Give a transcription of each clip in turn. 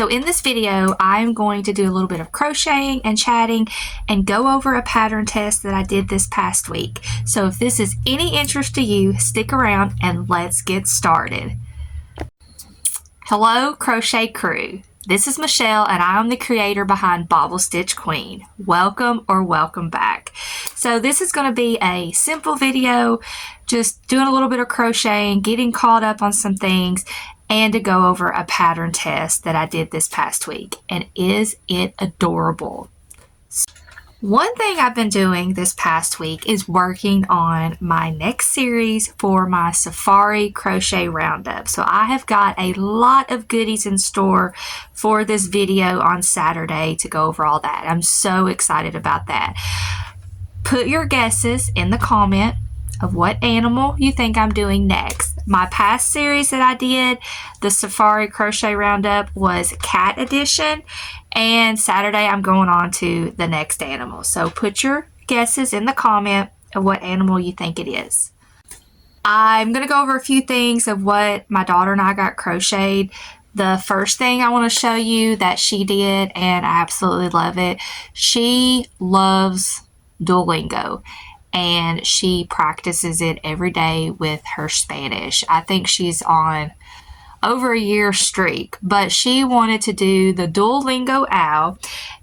So in this video, I'm going to do a little bit of crocheting and chatting and go over a pattern test that I did this past week. So if this is any interest to you, stick around and let's get started. Hello, Crochet Crew. This is Michelle and I am the creator behind Bobble Stitch Queen. Welcome or welcome back. So this is going to be a simple video, just doing a little bit of crocheting, getting caught up on some things, and to go over a pattern test that I did this past week. And is it adorable? One thing I've been doing this past week is working on my next series for my Safari Crochet Roundup. So I have got a lot of goodies in store for this video on Saturday to go over all that. I'm so excited about that. Put your guesses in the comment of what animal you think I'm doing next. My past series that I did, the Safari Crochet Roundup, was Cat Edition, and Saturday I'm going on to the next animal. So put your guesses in the comment of what animal you think it is. I'm going to go over a few things of what my daughter and I got crocheted. The first thing I want to show you that she did, and I absolutely love it, she loves Duolingo. And she practices it every day with her Spanish. I think she's on over a year streak, but she wanted to do the Duolingo owl,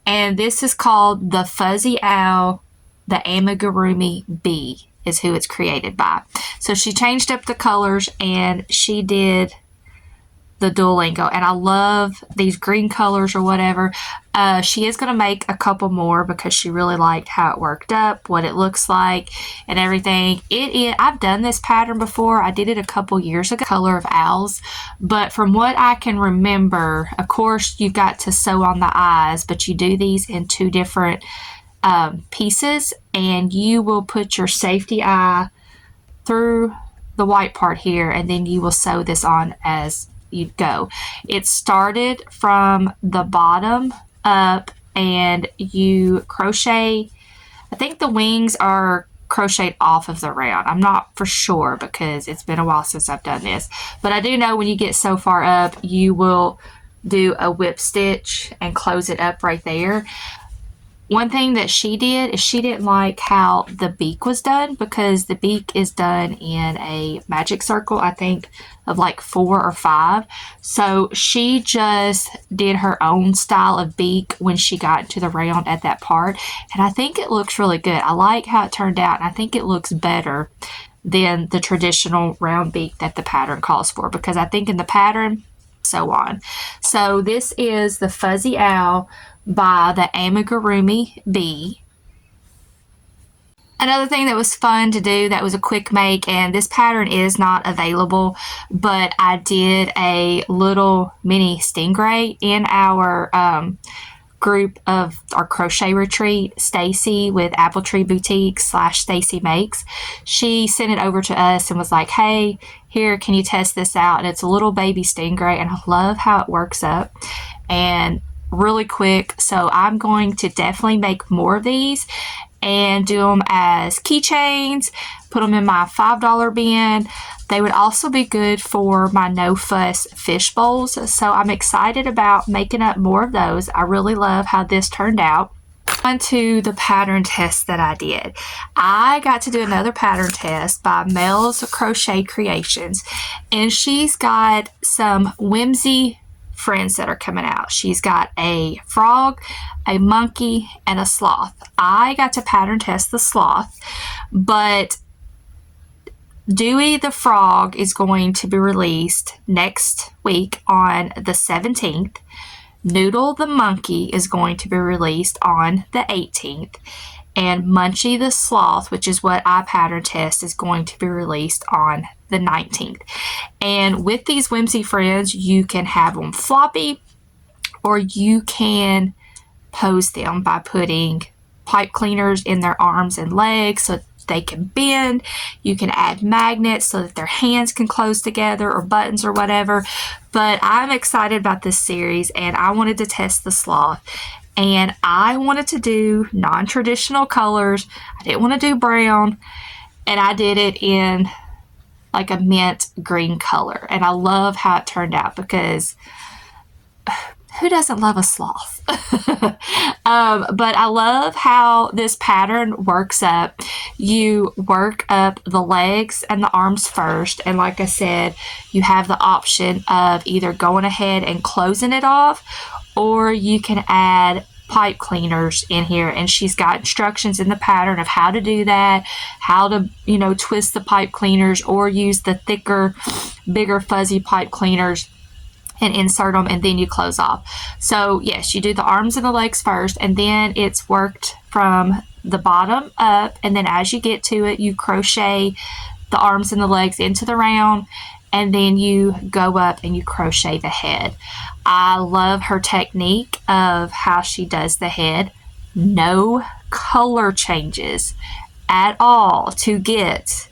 and this is called the Fuzzy Owl, the Amigurumi B is who it's created by. So she changed up the colors and she did the Duolingo, and I love these green colors or whatever. She is going to make a couple more because she really liked how it worked up, what it looks like, and everything. I've done this pattern before. I did it a couple years ago, color of owls, but from what I can remember, of course, you've got to sew on the eyes, but you do these in two different pieces, and you will put your safety eye through the white part here, and then you will sew this on as you go. It started from the bottom up, and you crochet. I think the wings are crocheted off of the round. I'm not for sure because it's been a while since I've done this, but I do know when you get so far up, you will do a whip stitch and close it up right there. One thing that she did is she didn't like how the beak was done, because the beak is done in a magic circle, I think, of like 4 or 5. So she just did her own style of beak when she got into the round at that part. And I think it looks really good. I like how it turned out, and I think it looks better than the traditional round beak that the pattern calls for, because I think in the pattern, so on. So this is the Fuzzy Owl by the Amigurumi B. Another thing that was fun to do, that was a quick make, and this pattern is not available, but I did a little mini stingray in our group of our crochet retreat. Stacy with Apple Tree Boutique / Stacy Makes, she sent it over to us and was like, hey, here, can you test this out? And it's a little baby stingray, and I love how it works up and really quick. So I'm going to definitely make more of these and do them as keychains, put them in my $5 bin. They would also be good for my No Fuss fish bowls. So I'm excited about making up more of those. I really love how this turned out. On to the pattern test that I did. I got to do another pattern test by Mel's Crochet Creations, and she's got some whimsy friends that are coming out. She's got a frog, a monkey, and a sloth. I got to pattern test the sloth, but Dewey the frog is going to be released next week on the 17th. Noodle the monkey is going to be released on the 18th. And Munchie the sloth, which is what I pattern test, is going to be released on the 19th. And with these whimsy friends, you can have them floppy, or you can pose them by putting pipe cleaners in their arms and legs so they can bend. You can add magnets so that their hands can close together, or buttons or whatever. But I'm excited about this series, and I wanted to test the sloth. And I wanted to do non-traditional colors. I didn't want to do brown. And I did it in like a mint green color. And I love how it turned out, because who doesn't love a sloth? But I love how this pattern works up. You work up the legs and the arms first, and like I said, you have the option of either going ahead and closing it off, or you can add pipe cleaners in here, and she's got instructions in the pattern of how to do that, how to, you know, twist the pipe cleaners or use the thicker, bigger fuzzy pipe cleaners and insert them, and then you close off. So yes, you do the arms and the legs first, and then it's worked from the bottom up, and then as you get to it, you crochet the arms and the legs into the round, and then you go up and you crochet the head. I love her technique of how she does the head. No color changes at all to get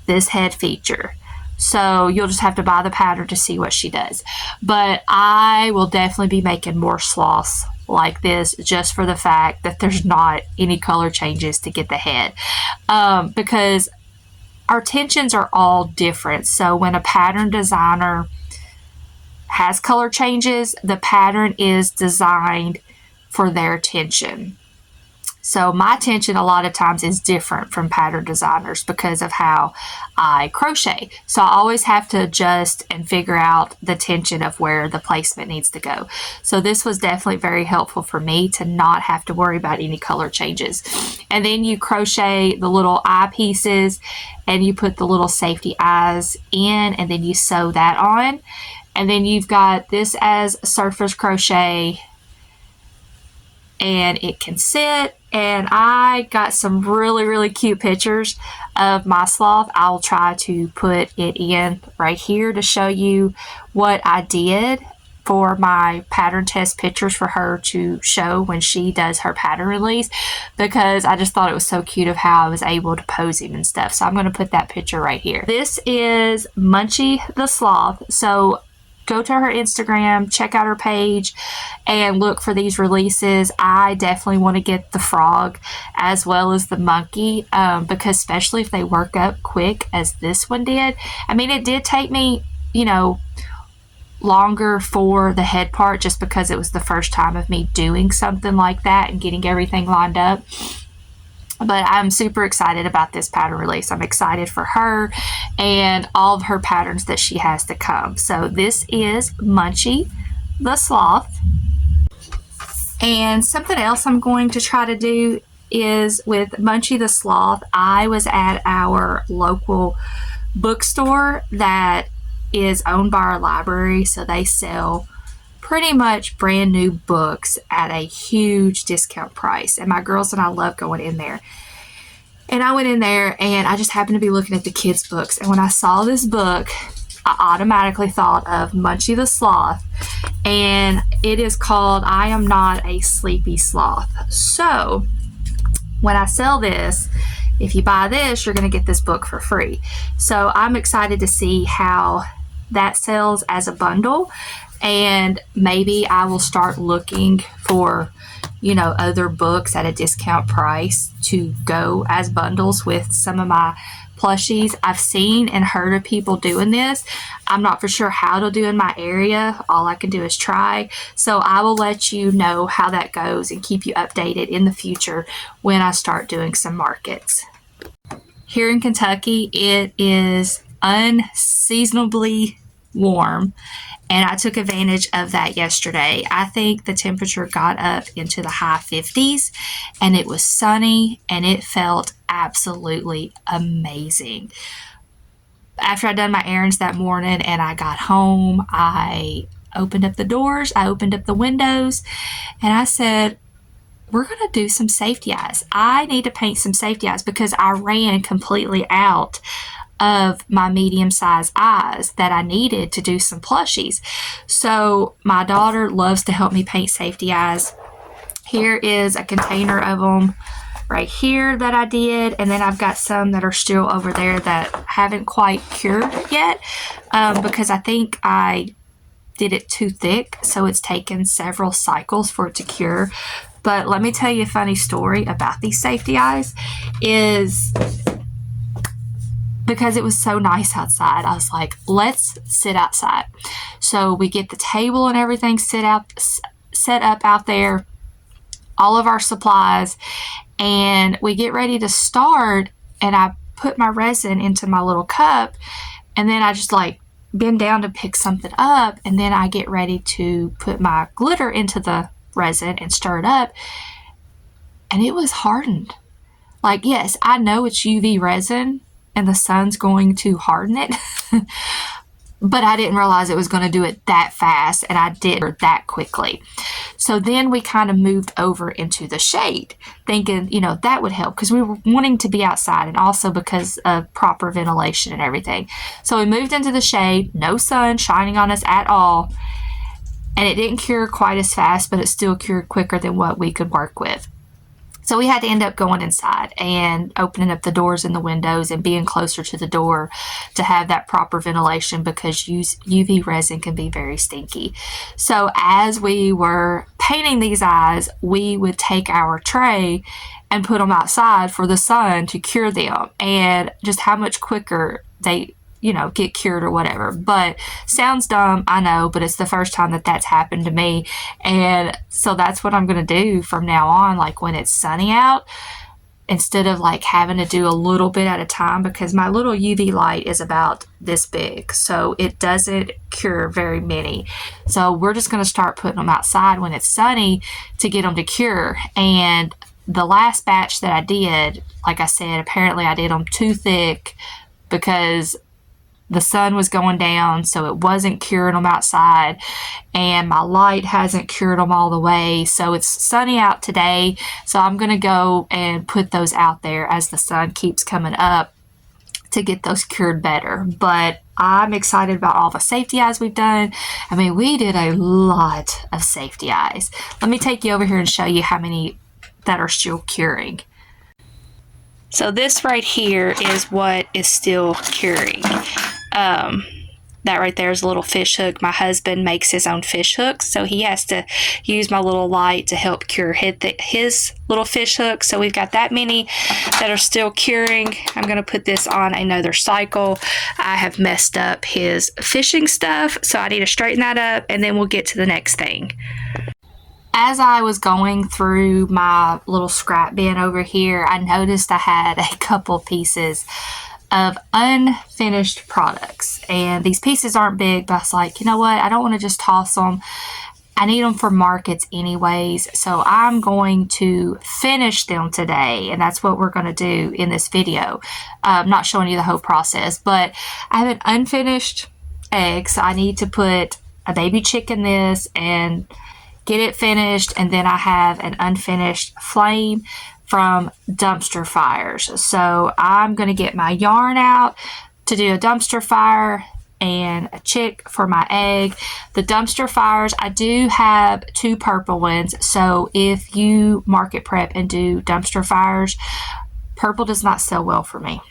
this head feature. So you'll just have to buy the pattern to see what she does. But I will definitely be making more sloths like this, just for the fact that there's not any color changes to get the head. Because our tensions are all different. So when a pattern designer has color changes, the pattern is designed for their tension. So my tension a lot of times is different from pattern designers because of how I crochet. So I always have to adjust and figure out the tension of where the placement needs to go. So this was definitely very helpful for me to not have to worry about any color changes. And then you crochet the little eye pieces, and you put the little safety eyes in, and then you sew that on. And then you've got this as surface crochet, and it can sit. And I got some really, really cute pictures of my sloth. I'll try to put it in right here to show you what I did for my pattern test pictures for her to show when she does her pattern release, because I just thought it was so cute of how I was able to pose him and stuff. So I'm going to put that picture right here. This is Munchie the Sloth. So go to her Instagram, check out her page, and look for these releases. I definitely want to get the frog as well as the monkey, because especially if they work up quick as this one did. I mean, it did take me, you know, longer for the head part, just because it was the first time of me doing something like that and getting everything lined up. But I'm super excited about this pattern release. I'm excited for her and all of her patterns that she has to come. So this is Munchie the Sloth. And something else I'm going to try to do is with Munchie the Sloth, I was at our local bookstore that is owned by our library. So they sell pretty much brand new books at a huge discount price, and my girls and I love going in there. And I went in there, and I just happened to be looking at the kids' books, and when I saw this book, I automatically thought of Munchie the Sloth, and it is called I Am Not a Sleepy Sloth. So when I sell this, if you buy this, you're going to get this book for free. So I'm excited to see how that sells as a bundle. And maybe I will start looking for, you know, other books at a discount price to go as bundles with some of my plushies. I've seen and heard of people doing this. I'm not for sure how to do in my area. All I can do is try. So I will let you know how that goes and keep you updated in the future when I start doing some markets. Here in Kentucky, it is unseasonably warm, and I took advantage of that yesterday. I think the temperature got up into the high 50s, and it was sunny, and it felt absolutely amazing. After I'd done my errands that morning and I got home, I opened up the doors, I opened up the windows, and I said, we're going to do some safety eyes. I need to paint some safety eyes because I ran completely out of my medium-sized eyes that I needed to do some plushies. So my daughter loves to help me paint safety eyes. Here is a container of them right here that I did, and then I've got some that are still over there that haven't quite cured yet, because I think I did it too thick, so it's taken several cycles for it to cure. But let me tell you a funny story about these safety eyes is because it was so nice outside, I was like, let's sit outside. So we get the table and everything set up out there, all of our supplies, and we get ready to start, and I put my resin into my little cup, and then I just like bend down to pick something up, and then I get ready to put my glitter into the resin and stir it up, and it was hardened. Like, yes, I know it's UV resin and the sun's going to harden it, but I didn't realize it was going to do it that fast, and I did it that quickly. So then we kind of moved over into the shade, thinking, you know, that would help because we were wanting to be outside, and also because of proper ventilation and everything. So we moved into the shade, no sun shining on us at all, and it didn't cure quite as fast, but it still cured quicker than what we could work with. So we had to end up going inside and opening up the doors and the windows and being closer to the door to have that proper ventilation, because UV resin can be very stinky. So as we were painting these eyes, we would take our tray and put them outside for the sun to cure them, and just how much quicker they, you know, get cured or whatever. But sounds dumb, I know, but it's the first time that that's happened to me. And so that's what I'm going to do from now on. Like when it's sunny out, instead of like having to do a little bit at a time, because my little UV light is about this big, so it doesn't cure very many. So we're just going to start putting them outside when it's sunny to get them to cure. And the last batch that I did, like I said, apparently I did them too thick because the sun was going down, so it wasn't curing them outside, and my light hasn't cured them all the way. So it's sunny out today, so I'm going to go and put those out there as the sun keeps coming up to get those cured better. But I'm excited about all the safety eyes we've done. I mean, we did a lot of safety eyes. Let me take you over here and show you how many that are still curing. So this right here is what is still curing. That right there is a little fish hook. My husband makes his own fish hooks, so he has to use my little light to help cure his little fish hook. So we've got that many that are still curing. I'm going to put this on another cycle. I have messed up his fishing stuff, so I need to straighten that up, and then we'll get to the next thing. As I was going through my little scrap bin over here, I noticed I had a couple pieces of unfinished products, and these pieces aren't big, but I was like, you know what, I don't want to just toss them. I need them for markets anyways, so I'm going to finish them today, and that's what we're going to do in this video. I'm not showing you the whole process, but I have an unfinished egg, so I need to put a baby chick in this and get it finished, and then I have an unfinished flame from dumpster fires. So I'm going to get my yarn out to do a dumpster fire and a chick for my egg. The dumpster fires, I do have 2 purple ones, so if you market prep and do dumpster fires, purple does not sell well for me.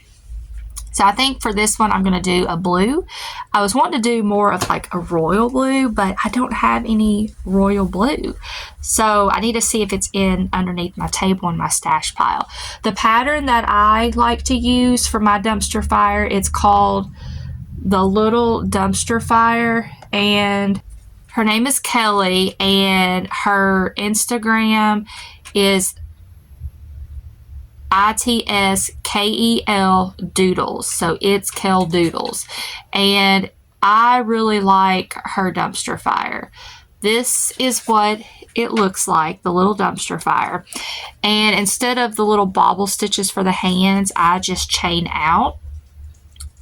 So I think for this one, I'm going to do a blue. I was wanting to do more of like a royal blue, but I don't have any royal blue. So I need to see if it's in underneath my table in my stash pile. The pattern that I like to use for my dumpster fire, it's called the Little Dumpster Fire, and her name is Kelly, and her Instagram is ITSKEL Doodles. So it's Kel Doodles. And I really like her dumpster fire. This is what it looks like, the little dumpster fire. And instead of the little bobble stitches for the hands, I just chain out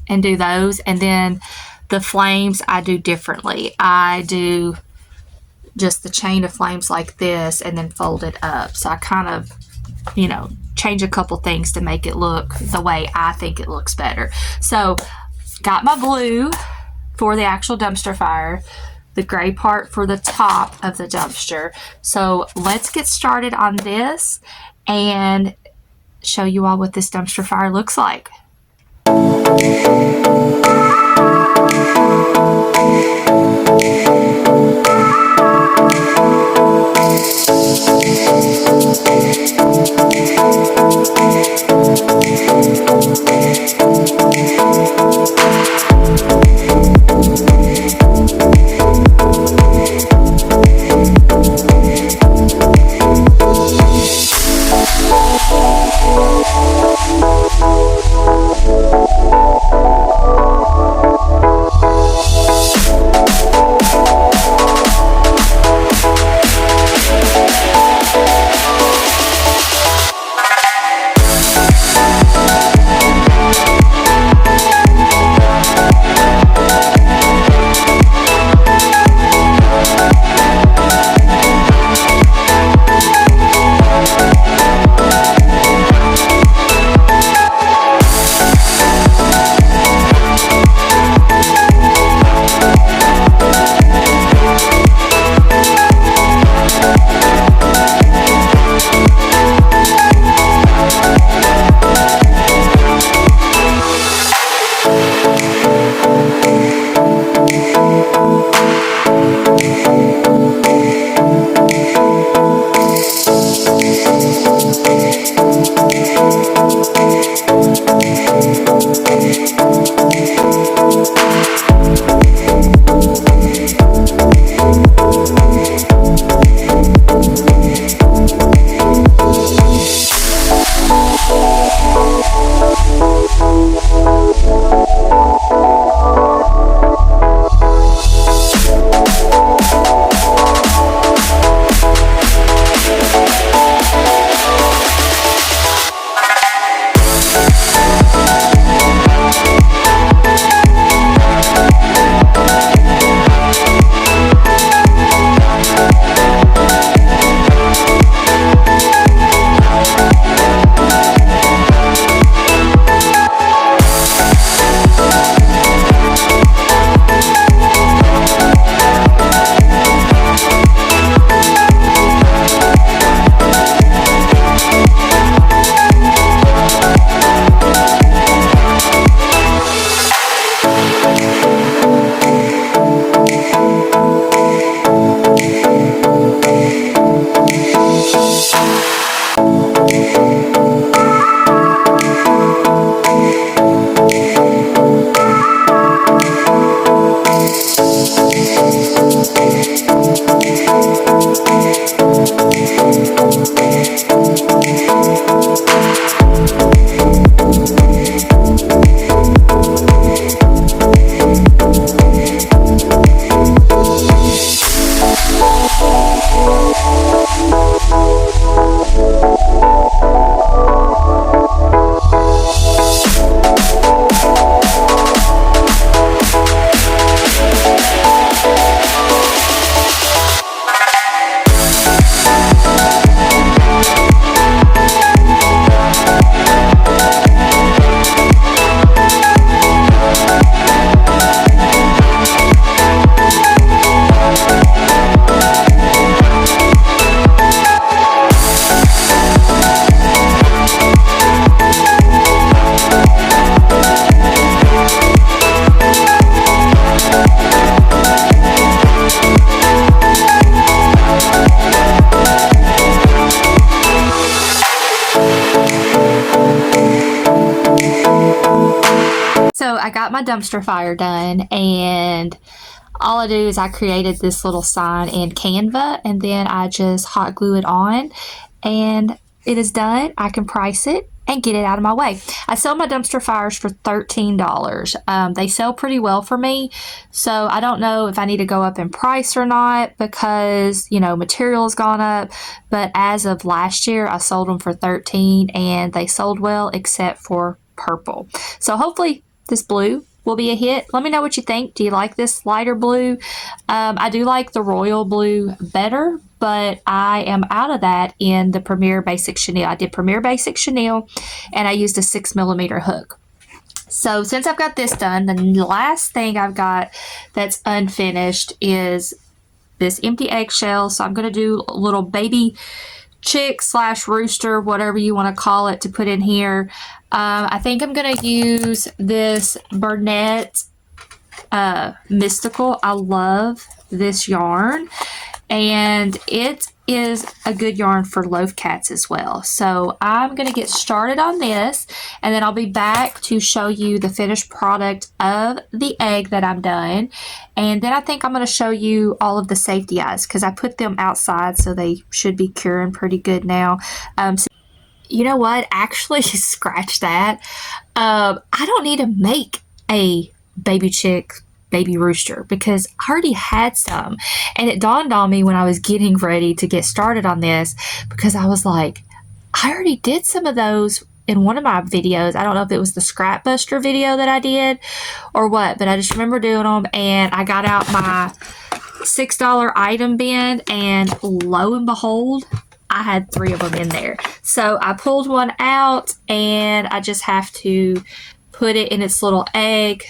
and do those. And then the flames I do differently. I do just the chain of flames like this and then fold it up. So I kind of, you know, change a couple things to make it look the way I think it looks better. So got my blue for the actual dumpster fire, the gray part for the top of the dumpster. So let's get started on this and show you all what this dumpster fire looks like. I got my dumpster fire done, and all I do is I created this little sign in Canva, and then I just hot glue it on, and it is done. I can price it and get it out of my way. I sell my dumpster fires for $13. They sell pretty well for me, so I don't know if I need to go up in price or not because, you know, material has gone up, but as of last year, I sold them for $13 and they sold well except for purple. So hopefully this blue will be a hit. Let me know what you think. Do you like this lighter blue? I do like the royal blue better, but I am out of that in the Premier Basic Chenille. I did Premier Basic Chenille, and I used a 6mm hook. So since I've got this done, the last thing I've got that's unfinished is this empty eggshell. So I'm going to do a little baby chick / rooster, whatever you want to call it, to put in here. I think I'm going to use this Bernette Mystical. I love this yarn, and it is a good yarn for loaf cats as well. So I'm going to get started on this, and then I'll be back to show you the finished product of the egg that I'm done. And then I think I'm going to show you all of the safety eyes because I put them outside, so they should be curing pretty good now. You know what? Actually, scratch that. I don't need to make a baby chick, baby rooster because I already had some. And it dawned on me when I was getting ready to get started on this because I was like, I already did some of those in one of my videos. I don't know if it was the Scrap Buster video that I did or what, but I just remember doing them, and I got out my $6 item bin, and lo and behold, I had 3 of them in there. So I pulled one out, and I just have to put it in its little egg,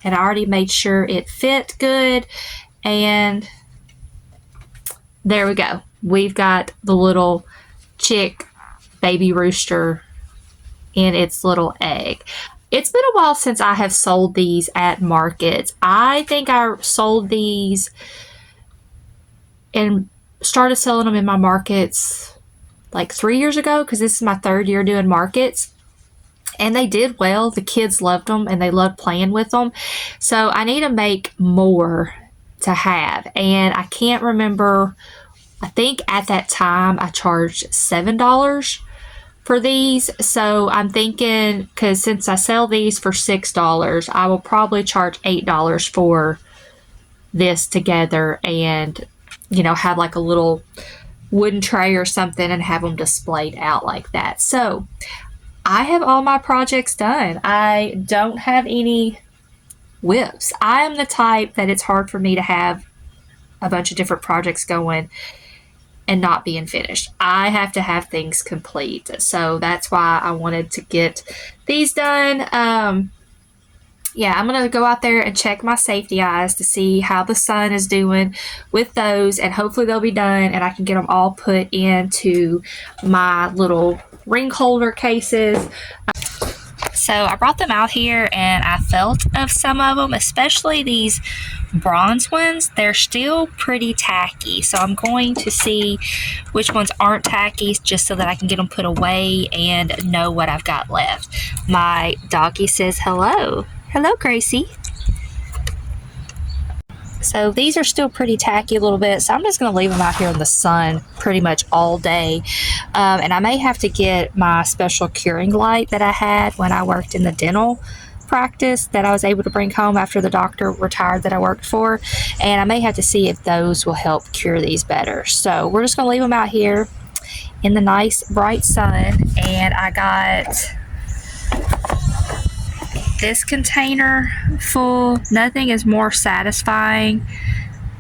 and I already made sure it fit good, and there we go. We've got the little chick baby rooster in its little egg. It's been a while since I have sold these at markets. I think I sold these and started selling them in my markets like 3 years ago because this is my 3rd year doing markets, and they did well. The kids loved them and they loved playing with them, so I need to make more to have. And I can't remember, I think at that time I charged $7 for these, so I'm thinking, because since I sell these for $6, I will probably charge $8 for this together, and you know, have like a little wooden tray or something and have them displayed out like that. So I have all my projects done. I don't have any whips. I am the type that it's hard for me to have a bunch of different projects going and not being finished. I have to have things complete. So that's why I wanted to get these done. Yeah, I'm going to go out there and check my safety eyes to see how the sun is doing with those, and hopefully they'll be done and I can get them all put into my little ring holder cases. So I brought them out here and I felt of some of them, especially these bronze ones. They're still pretty tacky, so I'm going to see which ones aren't tacky just so that I can get them put away and know what I've got left. My doggy says hello. Hello, Gracie. So these are still pretty tacky a little bit, so I'm just going to leave them out here in the sun pretty much all day. And I may have to get my special curing light that I had when I worked in the dental practice that I was able to bring home after the doctor retired that I worked for. And I may have to see if those will help cure these better. So we're just going to leave them out here in the nice bright sun. And I got this container full. Nothing is more satisfying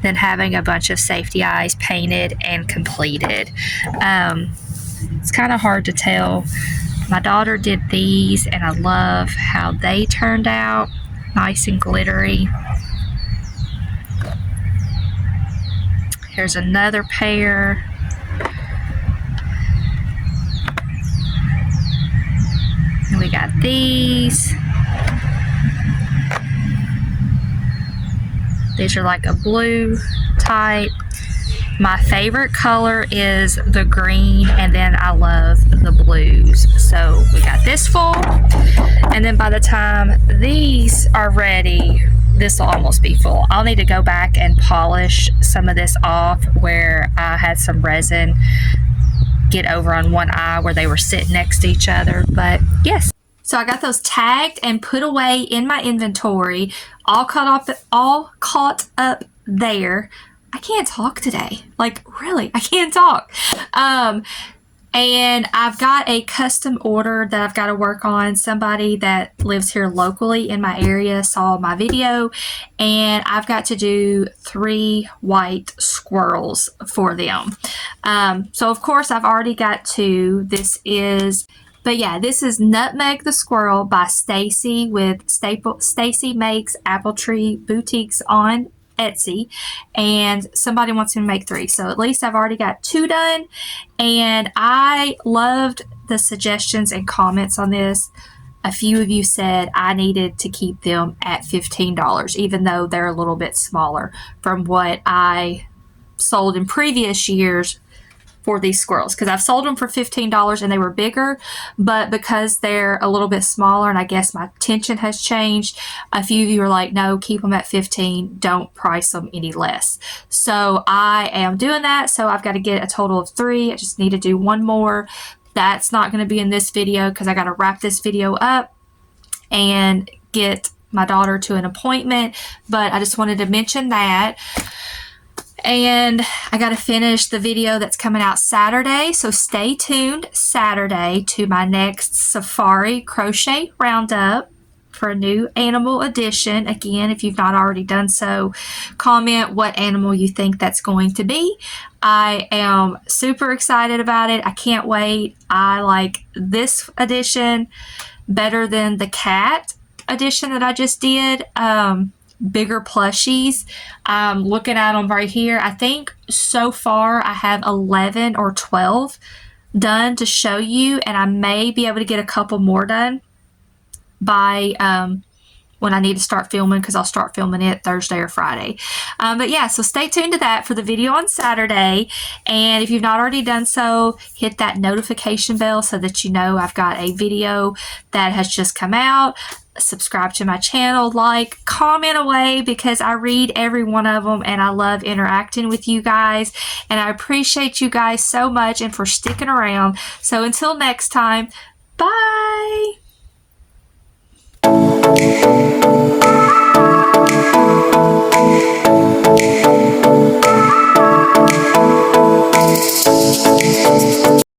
than having a bunch of safety eyes painted and completed. It's kind of hard to tell. My daughter did these and I love how they turned out, nice and glittery. Here's another pair. And we got these. These are like a blue type. My favorite color is the green, and then I love the blues. So we got this full, And then by the time these are ready, this will almost be full. I'll need to go back and polish some of this off where I had some resin get over on one eye where they were sitting next to each other. But yes, so I got those tagged and put away in my inventory, all caught up there. I can't talk today. Like, really, I can't talk. And I've got a custom order that I've got to work on. Somebody that lives here locally in my area saw my video, and I've got to do 3 white squirrels for them. So of course I've already got 2. This is Nutmeg the Squirrel by Stacy with Stacy Makes Apple Tree Boutiques on Etsy, and somebody wants me to make 3, so at least I've already got 2 done. And I loved the suggestions and comments on this. A few of you said I needed to keep them at $15, even though they're a little bit smaller from what I sold in previous years for these squirrels, because I've sold them for $15 and they were bigger, but because they're a little bit smaller and I guess my tension has changed, a few of you are like, no, keep them at $15, don't price them any less. So I am doing that. So I've got to get a total of 3. I just need to do 1 more. That's not going to be in this video because I got to wrap this video up and get my daughter to an appointment, but I just wanted to mention that. And I got to finish the video that's coming out Saturday, so stay tuned Saturday to my next Safari Crochet Roundup for a new animal edition. Again, if you've not already done so, comment what animal you think that's going to be. I am super excited about it. I can't wait. I like this edition better than the cat edition that I just did. Bigger plushies. I'm looking at them right here. I think so far I have 11 or 12 done to show you, and I may be able to get a couple more done by when I need to start filming, because I'll start filming it Thursday or Friday. But yeah, so stay tuned to that for the video on Saturday. And if you've not already done so, hit that notification bell so that you know I've got a video that has just come out. Subscribe to my channel, like, comment away, because I read every one of them and I love interacting with you guys, and I appreciate you guys so much and for sticking around. So until next time, bye.